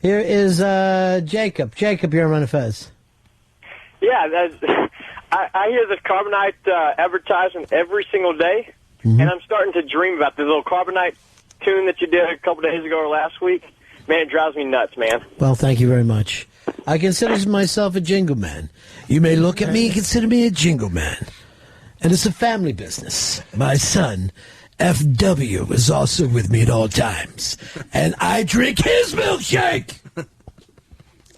Here is Jacob. Jacob, you're on Fez. Yeah, I hear this Carbonite advertisement every single day, and I'm starting to dream about the little Carbonite tune that you did a couple days ago or last week. Man, it drives me nuts, man. Well, thank you very much. I consider myself a jingle man. You may look at me and consider me a jingle man. And it's a family business. My son, F.W., is also with me at all times. And I drink his milkshake!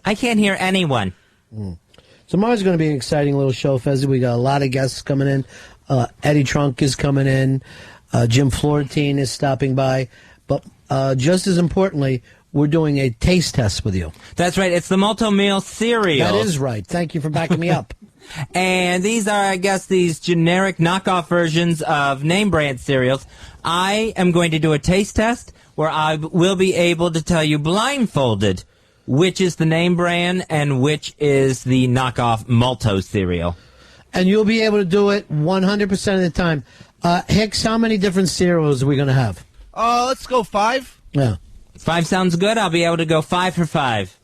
I can't hear anyone. Tomorrow's going to be an exciting little show, Fezzi. We got a lot of guests coming in. Eddie Trunk is coming in. Jim Florentine is stopping by. But just as importantly, we're doing a taste test with you. That's right. It's the Malt-O-Meal cereal. That is right. Thank you for backing me up. And these are, I guess, these generic knockoff versions of name brand cereals. I am going to do a taste test where I will be able to tell you blindfolded which is the name brand and which is the knockoff Malt-O cereal. And you'll be able to do it 100% of the time. Hicks, how many different cereals are we going to have? Let's go 5. Yeah. 5 sounds good. I'll be able to go 5 for 5.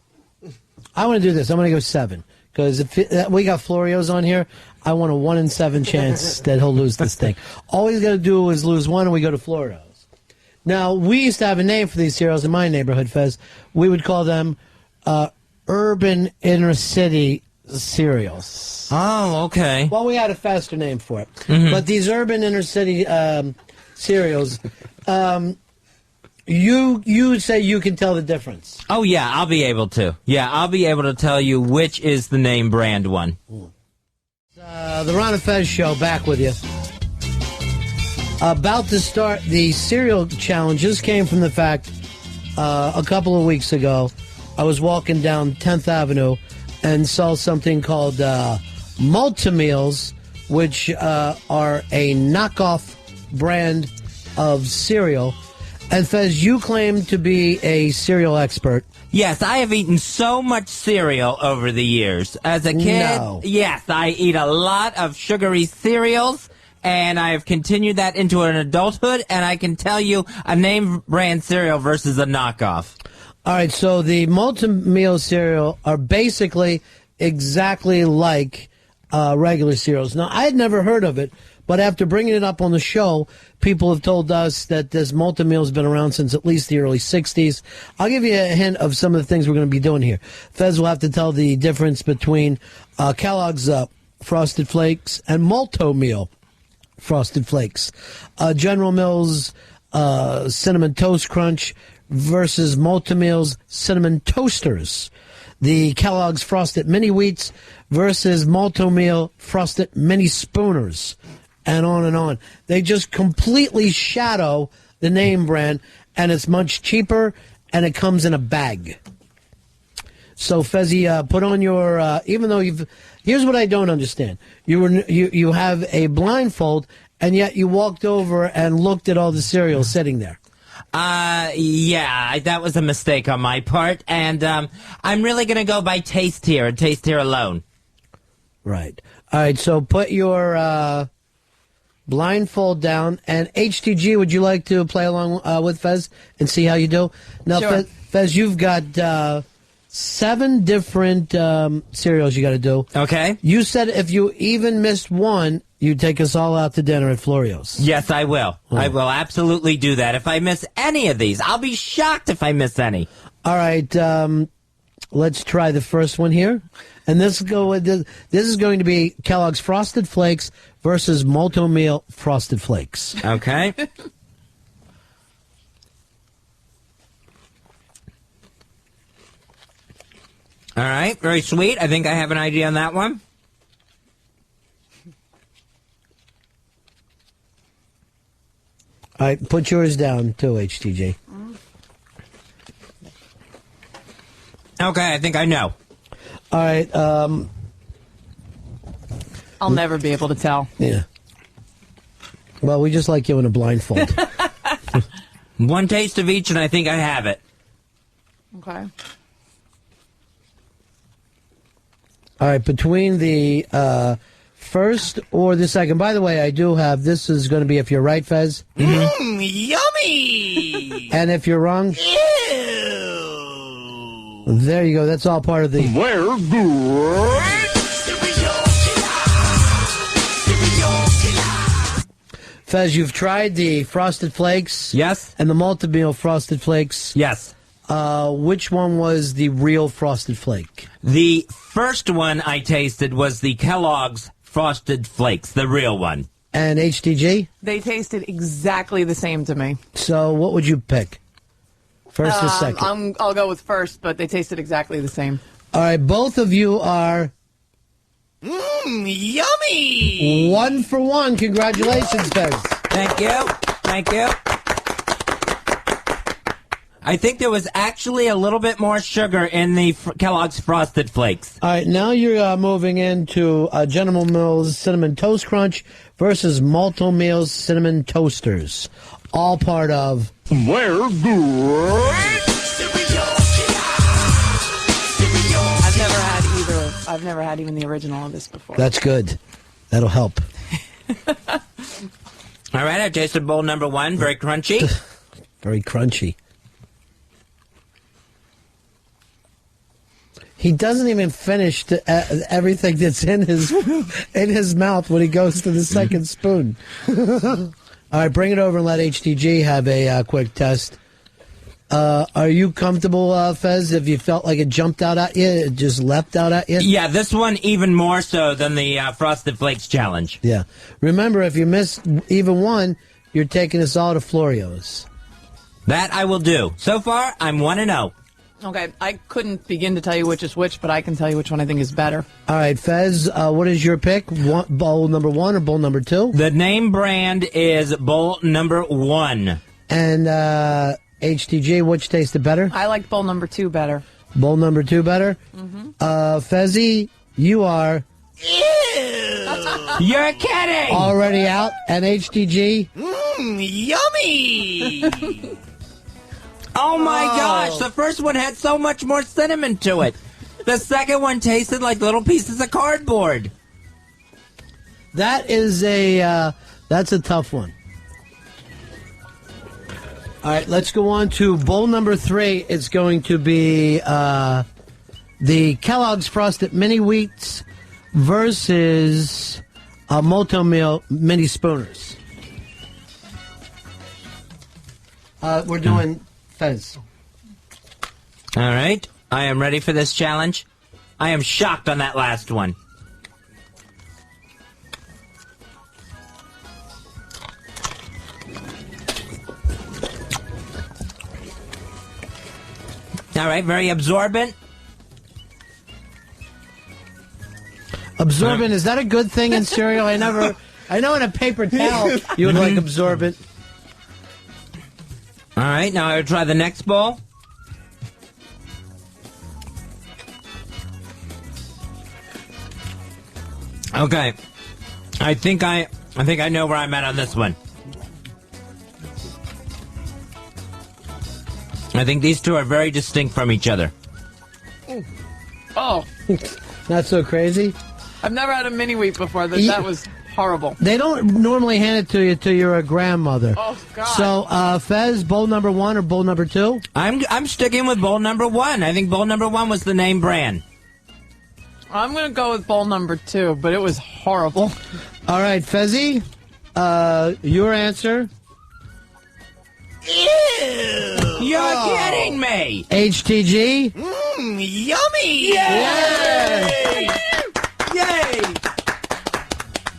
I want to do this. I'm going to go 7. Because if we got Florio's on here, I want a 1 in 7 chance that he'll lose this thing. All he's got to do is lose 1 and we go to Florio's. Now, we used to have a name for these cereals in my neighborhood, Fez. We would call them urban inner city cereals. Oh, okay. Well, we had a faster name for it. But these urban inner city cereals, you say you can tell the difference. Oh, yeah, I'll be able to. Yeah, I'll be able to tell you which is the name brand one. The Ron and Fez Show, back with you. About to start, the cereal challenges came from the fact a couple of weeks ago, I was walking down 10th Avenue and saw something called Malt-O-Meals, which are a knockoff brand of cereal. And Fez, you claim to be a cereal expert. Yes, I have eaten so much cereal over the years. As a kid, yes, I eat a lot of sugary cereals, and I have continued that into an adulthood, and I can tell you a name brand cereal versus a knockoff. All right, so the Malt-O-Meal cereal are basically exactly like regular cereals. Now, I had never heard of it, but after bringing it up on the show, people have told us that this Malt-O-Meal has been around since at least the early 60s. I'll give you a hint of some of the things we're going to be doing here. Fez will have to tell the difference between Kellogg's Frosted Flakes and Malt-O-Meal Frosted Flakes. General Mills Cinnamon Toast Crunch versus Malt-O-Meal's Cinnamon Toasters. The Kellogg's Frosted Mini Wheats versus Malt-O-Meal Frosted Mini Spooners. And on and on. They just completely shadow the name brand, and it's much cheaper, and it comes in a bag. So, Fezzi, put on your, even though here's what I don't understand. You have a blindfold, and yet you walked over and looked at all the cereal sitting there. Yeah, that was a mistake on my part, and I'm really going to go by taste here, and taste here alone. Right. All right, so put your blindfold down, and HTG, would you like to play along with Fez and see how you do? Now, sure. Fez, you've got 7 different cereals you got to do. Okay. You said if you even missed one, you'd take us all out to dinner at Florio's. Yes, I will. Oh. I will absolutely do that. If I miss any of these, I'll be shocked if I miss any. All right, let's try the first one here. And this is going to be Kellogg's Frosted Flakes versus Malt-O-Meal Frosted Flakes. Okay. All right, very sweet. I think I have an idea on that one. All right, put yours down too, HTG. Okay, I think I know. All right. I'll never be able to tell. Yeah. Well, we just like you in a blindfold. One taste of each, and I think I have it. Okay. All right, between the first or the second. By the way, I do have, this is going to be if you're right, Fez. Yummy! And if you're wrong? Ew! There you go. That's all part of the... We're good. Fez, you've tried the Frosted Flakes. Yes. And the Malt-O-Meal Frosted Flakes. Yes. Which one was the real Frosted Flake? The first one I tasted was the Kellogg's Frosted Flakes, the real one. And HTG? They tasted exactly the same to me. So what would you pick? First or second? I'll go with first, but they tasted exactly the same. All right, both of you are... Yummy! 1 for 1. Congratulations, Fez. Thank you. Thank you. I think there was actually a little bit more sugar in the Kellogg's Frosted Flakes. All right, now you're moving into General Mills Cinnamon Toast Crunch versus Malt-O-Meal's Cinnamon Toasters. All part of... We're good. I've never had even the original of this before. That's good. That'll help. All right, I tasted bowl number 1, very crunchy. Very crunchy. He doesn't even finish everything that's in his mouth when he goes to the second spoon. All right, bring it over and let HTG have a quick test. Are you comfortable, Fez, if you felt like it jumped out at you, it just leapt out at you? Yeah, this one even more so than the Frosted Flakes challenge. Yeah. Remember, if you miss even one, you're taking us all to Florio's. That I will do. So far, I'm 1-0. Okay, I couldn't begin to tell you which is which, but I can tell you which one I think is better. All right, Fez, what is your pick? Bowl number 1 or bowl number 2? The name brand is bowl number 1. And HTG, which tasted better? I like bowl number 2 better. Bowl number 2 better? Mm-hmm. Fezzy, you are... You're kidding! Already out. And HTG? Yummy! Oh my gosh, the first one had so much more cinnamon to it. The second one tasted like little pieces of cardboard. That is that's a tough one. All right, let's go on to bowl number 3. It's going to be the Kellogg's Frosted Mini Wheats versus Malt-O-Meal Mini Spooners. We're doing Fez. All right, I am ready for this challenge. I am shocked on that last one. All right, very absorbent. Absorbent, is that a good thing in cereal? I know in a paper towel you would like absorbent. All right, now I will try the next bowl. Okay, I think I know where I'm at on this one. I think these two are very distinct from each other. Oh, Not so crazy? I've never had a mini wheat before. That was horrible. They don't normally hand it to you till you're a grandmother. Oh, God. So, Fez, bowl number 1 or bowl number 2? I'm sticking with bowl number 1. I think bowl number 1 was the name brand. I'm going to go with bowl number 2, but it was horrible. All right, Fezzy, your answer? Ew! You're kidding me! HTG? Yummy! Yay! Yay!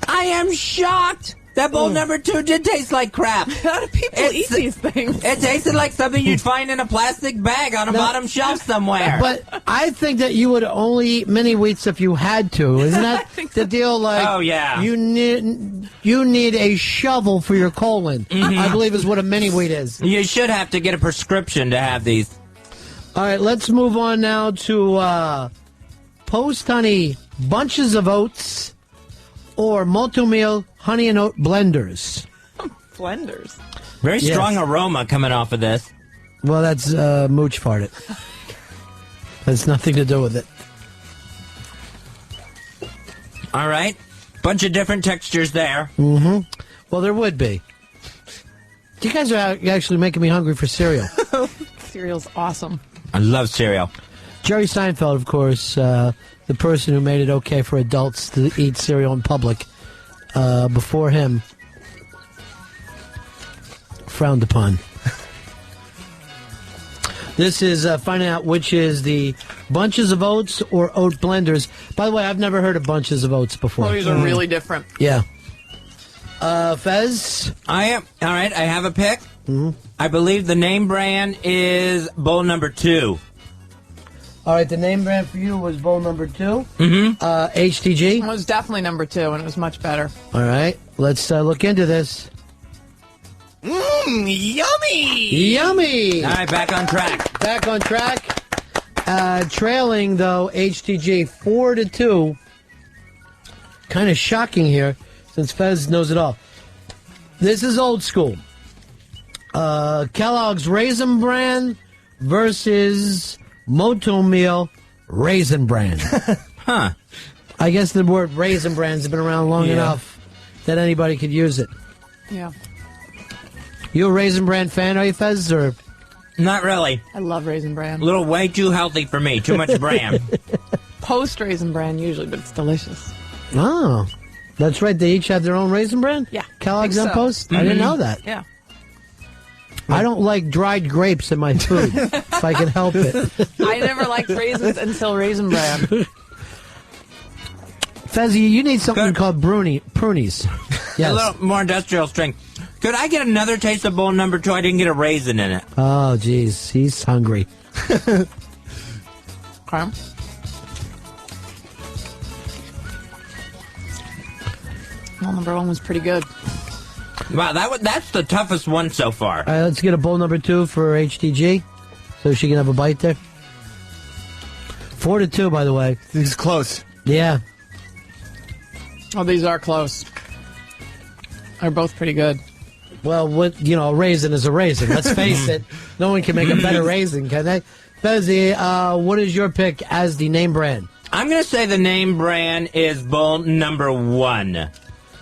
I am shocked that bowl number 2 did taste like crap. How do people eat these things? It tasted like something you'd find in a plastic bag on a bottom shelf somewhere. But I think that you would only eat mini wheats if you had to. Isn't that the deal? Like, oh, yeah. You need a shovel for your colon, I believe is what a mini wheat is. You should have to get a prescription to have these. All right, let's move on now to Post Honey Bunches of Oats or Malt-O-Meal Honey and Oat Blenders. Blenders. Very Yes. strong aroma coming off of this. Well, that's mooch farted. Has nothing to do with it. All right. Bunch of different textures there. Mm-hmm. Well, there would be. You guys are actually making me hungry for cereal. Cereal's awesome. I love cereal. Jerry Seinfeld, of course, the person who made it okay for adults to eat cereal in public, before him, frowned upon. This is finding out which is the bunches of oats or oat blenders. By the way, I've never heard of bunches of oats before. Oh, these are really different. Yeah. Fez? I am. All right, I have a pick. Mm-hmm. I believe the name brand is bowl number 2. All right, the name brand for you was bowl number 2. Mm-hmm. HTG? It was definitely number 2, and it was much better. All right, let's look into this. Yummy! Yummy! All right, back on track. Back on track. Trailing, though, HTG 4-2. Kind of shocking here, since Fez knows it all. This is old school. Kellogg's Raisin Bran versus Malt-O-Meal Raisin Bran. Huh. I guess the word Raisin Bran's been around long enough that anybody could use it. Yeah. You a Raisin Bran fan, are you, Fez? Or? Not really. I love Raisin Bran. A little way too healthy for me. Too much bran. Post Raisin Bran usually, but it's delicious. Oh, that's right. They each have their own Raisin Bran? Yeah. Kellogg's think and so. Post? I didn't know that. Yeah. I don't like dried grapes in my food, if I can help it. I never liked raisins until Raisin Bran. Fezzy, you need something Good. called prunies. A Yes. little more industrial strength. Could I get another taste of bowl number 2? I didn't get a raisin in it. Oh, geez. He's hungry. Okay. Well, number 1 was pretty good. Wow, that's the toughest one so far. All right, let's get a bowl number 2 for HTG so she can have a bite there. 4-2, by the way. This is close. Yeah. Oh, these are close. They're both pretty good. Well, a raisin is a raisin. Let's face it. No one can make a better raisin, can they? Fezzy, what is your pick as the name brand? I'm going to say the name brand is bowl number 1.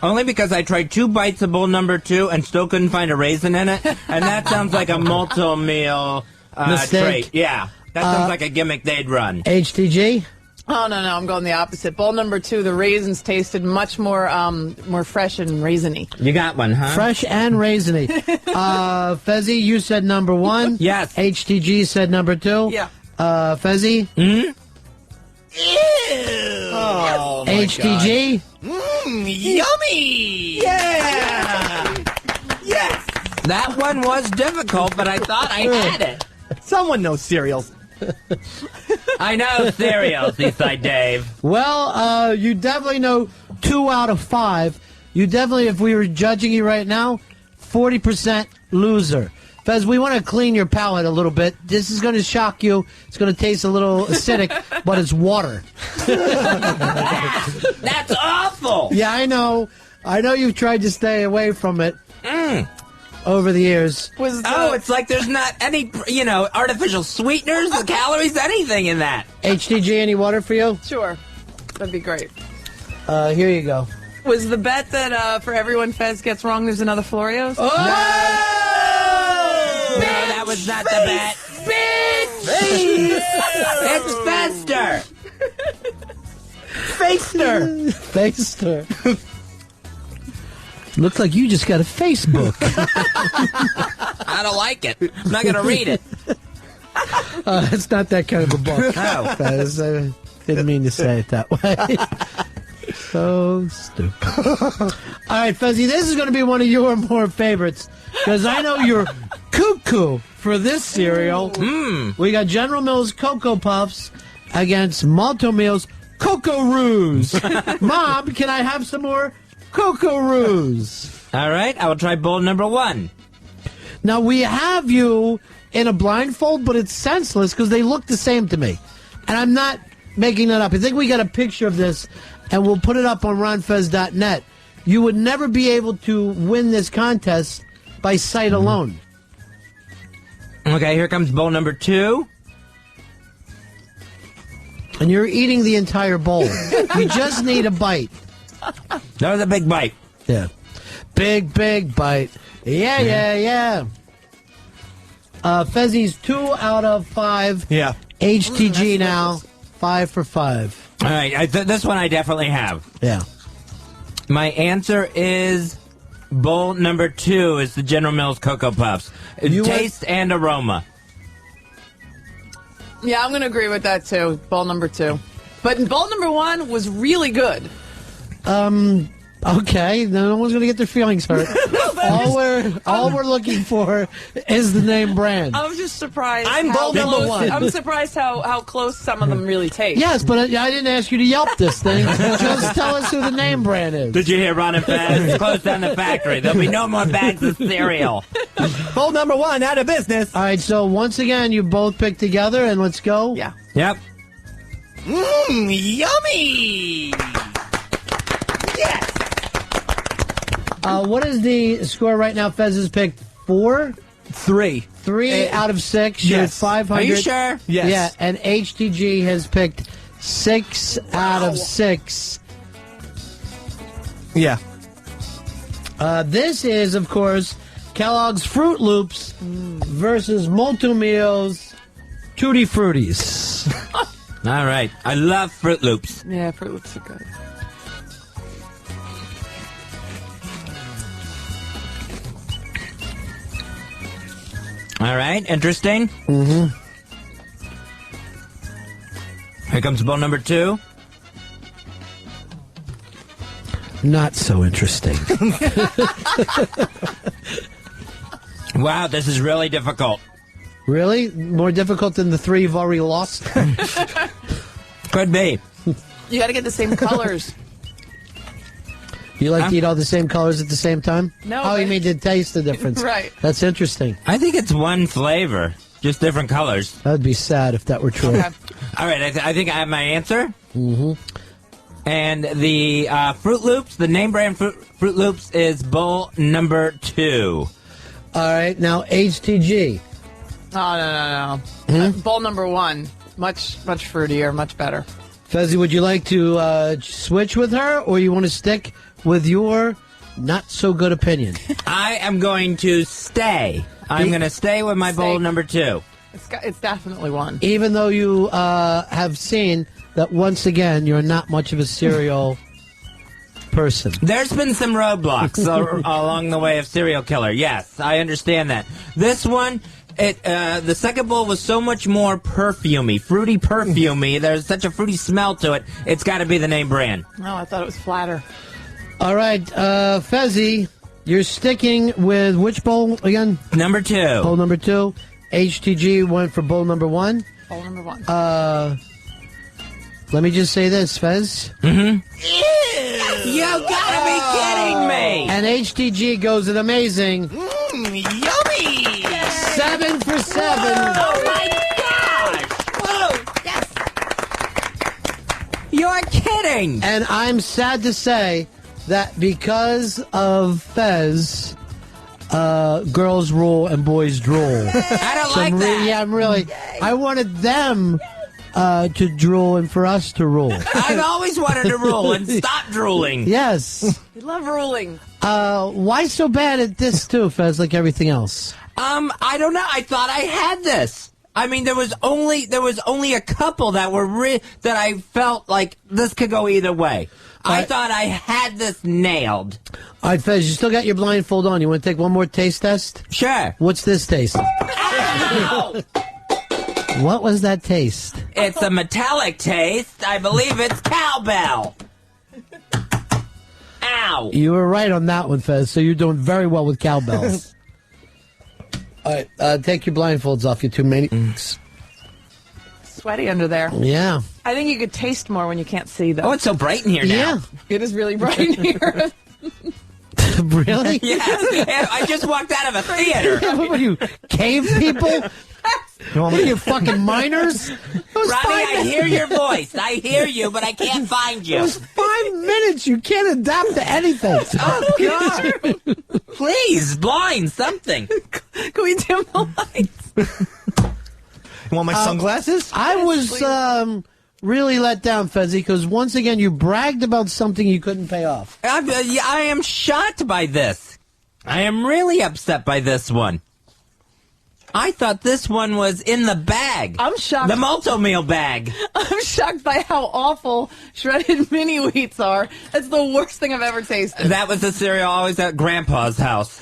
Only because I tried 2 bites of bowl number 2 and still couldn't find a raisin in it. And that sounds like a Malt-O-Meal Mistake. trait. Yeah, that sounds like a gimmick they'd run. HTG? Oh, no, I'm going the opposite. Bowl number 2, the raisins tasted much more fresh and raisiny. You got one, huh? Fresh and raisiny. Fezzy, you said number 1. Yes. HTG said number 2. Yeah. Fezzy? Hmm? Oh, my HTG? Yummy! Yeah! Yes! That one was difficult, but I thought I had it. Someone knows cereals. I know cereals, Eastside Dave. Well, you definitely know 2 out of 5. You definitely, if we were judging you right now, 40% loser. Fez, we want to clean your palate a little bit. This is going to shock you. It's going to taste a little acidic, but it's water. That's awful! Yeah, I know. I know you've tried to stay away from it over the years. It's like there's not any, artificial sweeteners, the calories, anything in that. HTG, any water for you? Sure. That'd be great. Here you go. Was the bet that for everyone Fez gets wrong, there's another Florio's? No, that was not the bet. It's Fester. Faster. Looks like you just got a Facebook. I don't like it. I'm not going to read it. It's not that kind of a book. No. Fez. I didn't mean to say it that way. So stupid. All right, Fezzy, this is going to be one of your more favorites because I know you're cuckoo for this cereal. We got General Mills Cocoa Puffs against Malt-O-Meal's Cocoa Roos. Mom, can I have some more Cocoa Roos? All right, I will try bowl number 1. Now, we have you in a blindfold, but it's senseless because they look the same to me. And I'm not making that up. I think we got a picture of this, and we'll put it up on ronfez.net. You would never be able to win this contest by sight alone. Okay, here comes bowl number 2. And you're eating the entire bowl. You just need a bite. That was a big bite. Yeah. Big bite. Yeah. Fezzy's 2 out of 5. Yeah. HTG now, 5 for 5. All right, this one I definitely have. Yeah. My answer is bowl number 2 is the General Mills Cocoa Puffs. Taste and aroma. Yeah, I'm going to agree with that, too. Bowl number 2. But bowl number 1 was really good. Okay, no one's going to get their feelings hurt. all we're looking for is the name brand. I'm just surprised. I'm bowl number 1. I'm surprised how close some of them really taste. Yes, but I didn't ask you to Yelp this thing. Just tell us who the name brand is. Did you hear Ron and Fez? Close down the factory. There'll be no more bags of cereal. Bowl number 1 out of business. All right, so once again, you both pick together, and let's go. Yeah. Yep. Yummy! Yes! What is the score right now? Fez has picked 4? 3. 3 out of 6. You're at Yes. 500. Are you sure? Yes. Yeah, and HTG has picked 6 out of 6. Yeah. This is, of course, Kellogg's Fruit Loops versus Malt-O-Meal's Tutti Fruities. All right. I love Fruit Loops. Yeah, Fruit Loops are good. All right. Interesting. Mm-hmm. Here comes bowl number 2. Not so interesting. Wow, this is really difficult. Really? More difficult than the 3 you've already lost? Could be. You got to get the same colors. You like to eat all the same colors at the same time? No, Oh, you but- mean to taste the difference? Right. That's interesting. I think it's one flavor, just different colors. That would be sad if that were true. Okay. All right, I think I have my answer. Mm-hmm. And the Fruit Loops, the name brand Fruit Loops, is bowl number 2. All right, now HTG. Oh, no. Bowl number 1. Much fruitier, much better. Fezzi, would you like to switch with her, or you want to stick with your not-so-good opinion? I am going to stay. I'm going to stay with my bowl Stay. number 2. It's definitely 1. Even though you have seen that, once again, you're not much of a cereal person. There's been some roadblocks along the way of serial killer. Yes, I understand that. This one, the second bowl was so much more perfumey, fruity perfumey. There's such a fruity smell to it. It's got to be the name brand. No, I thought it was flatter. All right, Fezzi, you're sticking with which bowl again? Number 2. Bowl number 2. HTG went for bowl number 1. Bowl number 1. Let me just say this, Fez. You gotta be kidding me! And HTG goes an amazing Yummy! 7 for 7. Oh my gosh! Whoa! Yes! You're kidding! And I'm sad to say that because of Fez, girls rule and boys drool. I don't like that. Yeah, I wanted them to drool and for us to rule. I've always wanted to rule and stop drooling. Yes. We love ruling. Why so bad at this too, Fez, like everything else? I don't know. I thought I had this. I mean, there was only a couple that were that I felt like this could go either way. I thought I had this nailed. All right, Fez, you still got your blindfold on. You want to take one more taste test? Sure. What's this taste? Ow! What was that taste? It's a metallic taste. I believe it's cowbell. Ow. You were right on that one, Fez, so you're doing very well with cowbells. All right, take your blindfolds off, you two maniacs. Sweaty under there. Yeah. I think you could taste more when you can't see, though. Oh, it's so bright in here now. Yeah. It is really bright in here. Really? Yes. I just walked out of a theater. What are you, cave people? What are you, fucking miners? Ronnie, I hear your voice. I hear you, but I can't find It you. was 5 minutes. You can't adapt to anything. Oh, God. Please, blind something. Can we dim the lights? You want my sunglasses? I was really let down, Fezzi, because once again you bragged about something you couldn't pay off. I am shocked by this. I am really upset by this one. I thought this one was in the bag. I'm shocked. The Malt-O-Meal bag. I'm shocked by how awful shredded mini wheats are. That's the worst thing I've ever tasted. That was the cereal always at Grandpa's house.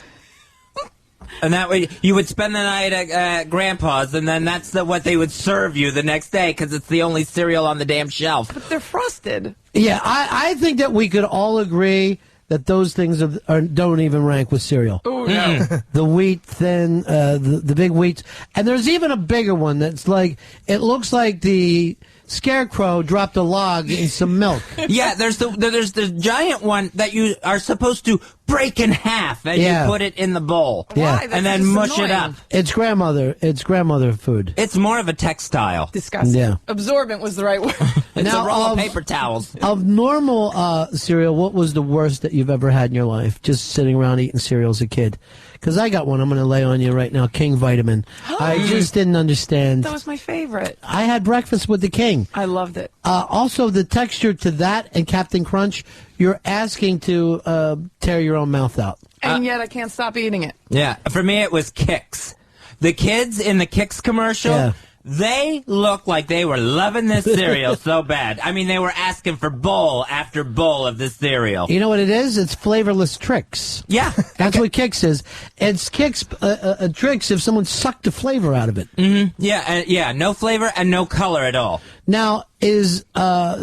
And that way, you would spend the night at Grandpa's, and then that's what they would serve you the next day, because it's the only cereal on the damn shelf. But they're frosted. Yeah, I think that we could all agree that those things don't even rank with cereal. Oh, no. The wheat thin, the big wheats. And there's even a bigger one that's like, it looks like the scarecrow dropped a log in some milk. Yeah, there's the giant one that you are supposed to break in half as you put it in the bowl. Yeah. Why? That's And then just mush it annoying. up. It's grandmother food. It's more of a textile. Disgusting. Yeah. Absorbent was the right word. It's Now, a roll of paper towels. Of normal cereal, what was the worst that you've ever had in your life? Just sitting around eating cereal as a kid. Because I got one I'm going to lay on you right now, King Vitamin. I just didn't understand. That was my favorite. I had breakfast with the King. I loved it. Also, the texture to that and Captain Crunch, you're asking to tear your own mouth out. And yet I can't stop eating it. Yeah, for me it was Kix. The kids in the Kix commercial, they looked like they were loving this cereal so bad. I mean, they were asking for bowl after bowl of this cereal. You know what it is? It's flavorless tricks. Yeah. That's what Kix is. It's Kix tricks if someone sucked the flavor out of it. Mm-hmm. Yeah, no flavor and no color at all. Now, is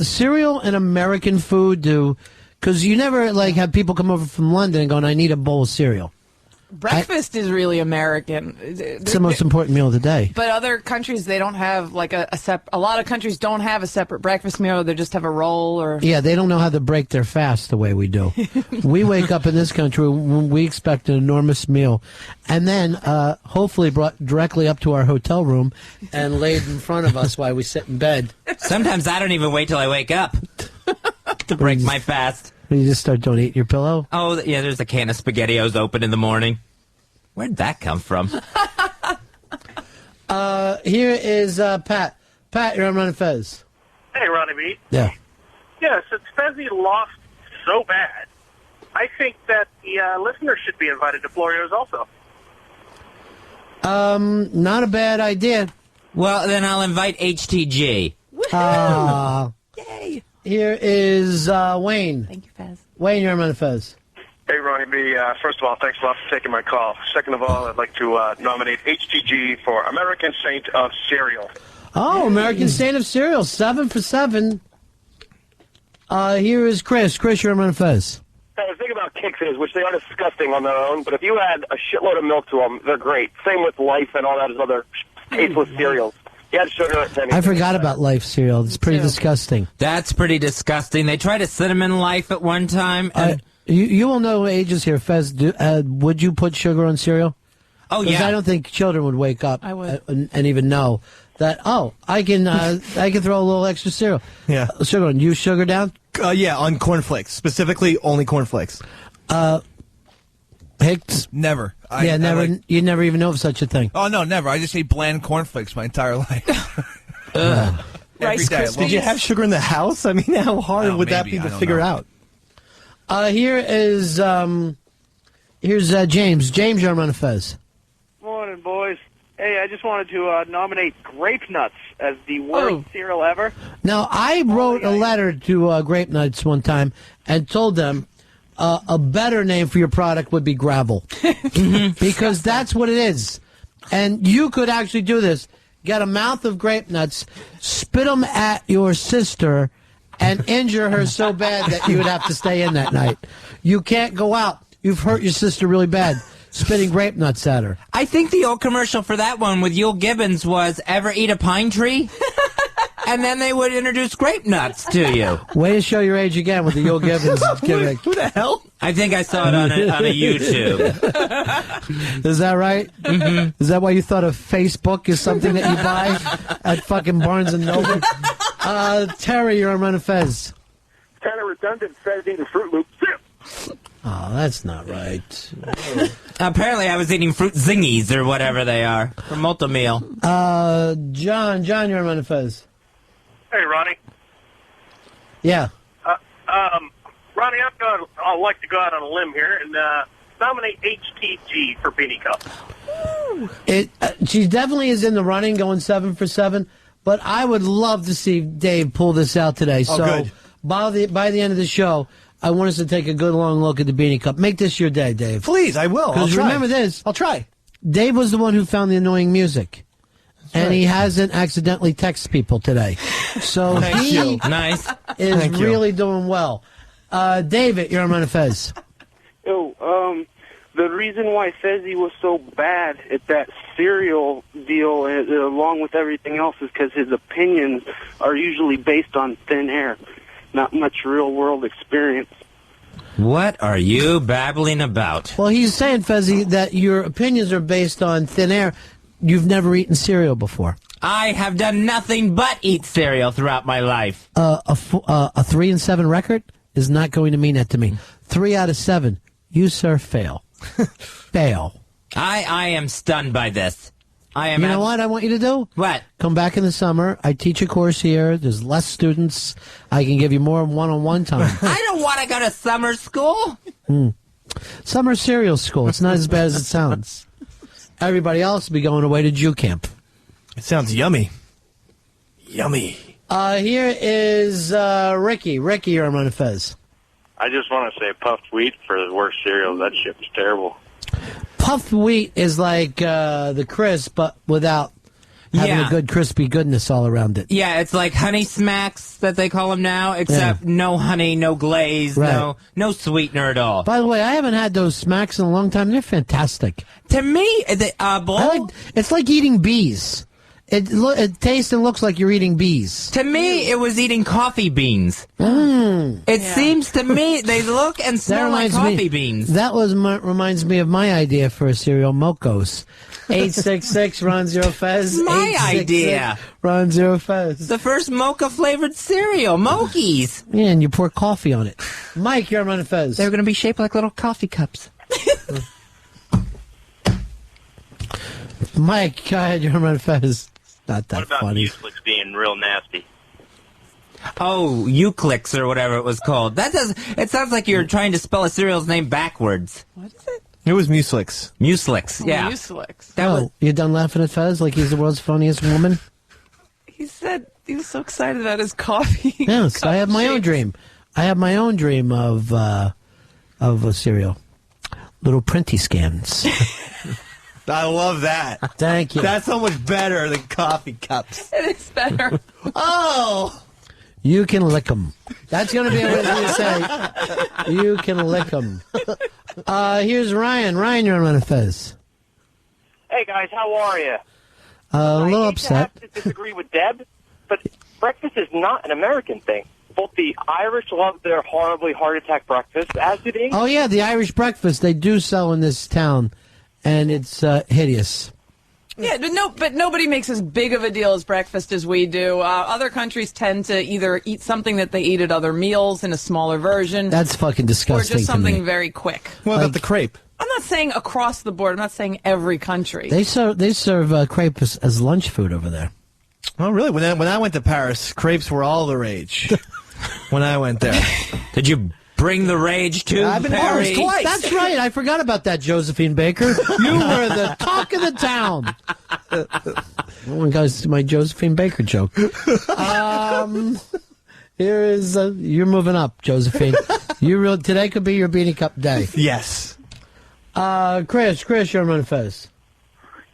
cereal an American food? Because you never have people come over from London and going, I need a bowl of cereal. Breakfast is really American. It's the most important meal of the day. But other countries, they don't have a lot of countries don't have a separate breakfast meal. They just have a roll or. Yeah, they don't know how to break their fast the way we do. We wake up in this country when we expect an enormous meal, and then hopefully brought directly up to our hotel room and laid in front of us while we sit in bed. Sometimes I don't even wait till I wake up to break my fast. You just start don't eat your pillow. Oh, yeah, there's a can of SpaghettiOs open in the morning. Where'd that come from? Here is Pat. Pat, you're on Ron and Fez. Hey, Ronnie B. Yeah. Yeah, since Fezzy lost so bad, I think that the listeners should be invited to Florio's also. Not a bad idea. Well, then I'll invite HTG. Yay! Here is Wayne. Thank you, Fez. Wayne, you're on Ron and Fez. Hey, Ronnie B. First of all, thanks a lot for taking my call. Second of all, I'd like to nominate HTG for American Saint of Cereal. Oh, American Saint of Cereal, 7 for 7. Here is Chris. Chris, you're on Ron and Fez. The thing about Kixes, which they are disgusting on their own, but if you add a shitload of milk to them, they're great. Same with Life and all that other tasteless cereals. You add sugar. I forgot about Life cereal. It's pretty disgusting. That's pretty disgusting. They tried a cinnamon Life at one time. And You will know ages here, Fez. Would you put sugar on cereal? Oh, Because yeah. I don't think children would wake up I would. and even know that. Oh, I can throw a little extra cereal. Yeah. Sugar on. You sugar down? Yeah, on cornflakes. Specifically, only cornflakes. Hicks? Never. Never. You never even know of such a thing. Oh, no, never. I just ate bland cornflakes my entire life. Rice day I Krispies. love Did you have sugar in the house? I mean, how hard Oh, would that maybe. be I to don't figure know. out? Here is here's James. James, you're on Ron and Fez. Morning, boys. Hey, I just wanted to nominate Grape Nuts as the worst cereal ever. Now, I wrote a letter to Grape Nuts one time and told them a better name for your product would be Gravel. Because that's what it is. And you could actually do this. Get a mouth of Grape Nuts, spit them at your sister, and injure her so bad that you would have to stay in that night. You can't go out. You've hurt your sister really bad. Spitting Grape Nuts at her. I think the old commercial for that one with Yul Gibbons was, ever eat a pine tree? And then they would introduce Grape Nuts to you. Way to show your age again with the Yul Gibbons gimmick. Who the hell? I think I saw it on a YouTube. Is that right? Mm-hmm. Is that why you thought of Facebook is something that you buy at fucking Barnes & Noble? Terry, you're on Run and Fez. Kind of redundant, Fez eating Fruit Loops. Oh, that's not right. Apparently I was eating Fruit Zingies or whatever they are from Malt-O-Meal. John, you're on Run and Fez. Hey, Ronnie. Yeah. Ronnie, I'd like to go out on a limb here and nominate HTG for Beanie Cup. She definitely is in the running, going 7 for 7. But I would love to see Dave pull this out today. Oh, So good. by the end of the show, I want us to take a good long look at the Beanie Cup. Make this your day, Dave. Please, I will. I'll Because try. remember this. I'll try. Dave was the one who found the annoying music. And he hasn't accidentally texted people today. So Thank he you. Nice. is Thank you. really doing well. David, you're on Fez. Yo, the reason why Fezzi was so bad at that cereal deal, along with everything else, is because his opinions are usually based on thin air, not much real-world experience. What are you babbling about? Well, he's saying, Fezzi, that your opinions are based on thin air. You've never eaten cereal before. I have done nothing but eat cereal throughout my life. A 3 and 7 record is not going to mean that to me. 3 out of 7, you, sir, fail. Fail. I am stunned by this. I am. You know what I want you to do? What? Come back in the summer. I teach a course here. There's less students. I can give you more one-on-one time. I don't want to go to summer school. Summer cereal school. It's not as bad as it sounds. Everybody else will be going away to Jew camp. It sounds yummy. Yummy. Here is Ricky. Ricky, you're on Fez. I just want to say puffed wheat for the worst cereal. That shit was terrible. Puffed wheat is like the crisp, but without having Yeah. a good crispy goodness all around it. Yeah, it's like Honey Smacks that they call them now, except no honey, no glaze, Right. no sweetener at all. By the way, I haven't had those smacks in a long time. They're fantastic. To me, the bowl. It's like eating bees. It tastes and looks like you're eating bees. To me, it was eating coffee beans. It seems to me they look and smell like coffee beans. That reminds me of my idea for a cereal, Mocos. 866 Ron Zero Fez. My idea. Ron Zero Fez. The first mocha flavored cereal, Mokies. Yeah, and you pour coffee on it. Mike, you're on Fez. They're going to be shaped like little coffee cups. Mike, go ahead, you're on Fez. Not that What about funny. Mucilix being real nasty? Oh, Euclix or whatever it was called. It sounds like you're trying to spell a cereal's name backwards. What is it? It was Mucilix. Mucilix, yeah. Mucilix. You done laughing at Fez like he's the world's funniest woman? He said he was so excited about his coffee. Yes, I have my own dream. I have my own dream of a cereal. Little printy scans. I love that. Thank you. That's so much better than coffee cups. It is better. Oh! You can lick them. That's going to be what you say. You can lick them. Here's Ryan. Ryan, you're on Fez. Hey guys, how are you? A little I upset. hate to have to disagree with Deb, but breakfast is not an American thing. Both the Irish love their horribly heart attack breakfast, as do the English. Oh, yeah, the Irish breakfast. They do sell in this town, and it's hideous. Yeah, but nobody makes as big of a deal as breakfast as we do. Other countries tend to either eat something that they eat at other meals in a smaller version. That's fucking disgusting Or just to me. something very quick. What about the crepe? I'm not saying across the board. I'm not saying every country. They serve crepe as lunch food over there. Oh, really? When I went to Paris, crepes were all the rage. When I went there. Did you bring the rage to I've been to Paris twice. That's right. I forgot about that, Josephine Baker. You were the talk of the town. Oh my God, it's my Josephine Baker joke. Here is you're moving up, Josephine. Today could be your Beanie Cup day. Yes. Chris, you're on Fez.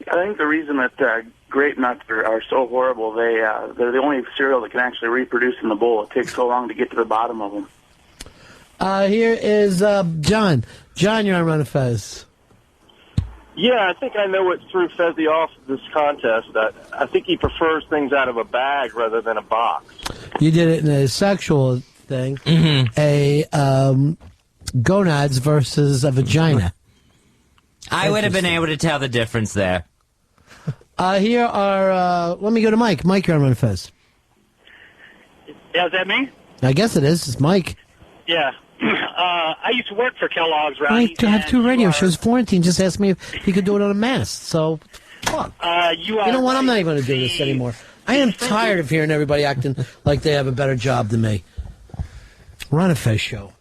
I think the reason that grape nuts are so horrible, they're the only cereal that can actually reproduce in the bowl. It takes so long to get to the bottom of them. Here is John. John, you're on Fez. Yeah, I think I know what threw Fezzi off this contest. I think he prefers things out of a bag rather than a box. You did it in a sexual thing. A gonads versus a vagina. I would have been able to tell the difference there. Here are, let me go to Mike. Mike, you're on Fez. Yeah, is that me? I guess it is. It's Mike. Yeah. I used to work for Kellogg's, I right? have 2 radio shows. Florentine just asked me if he could do it on a mast. So, fuck. You know what? I'm not even going to do this anymore. I am tired of hearing everybody acting like they have a better job than me. We're on a Fez show.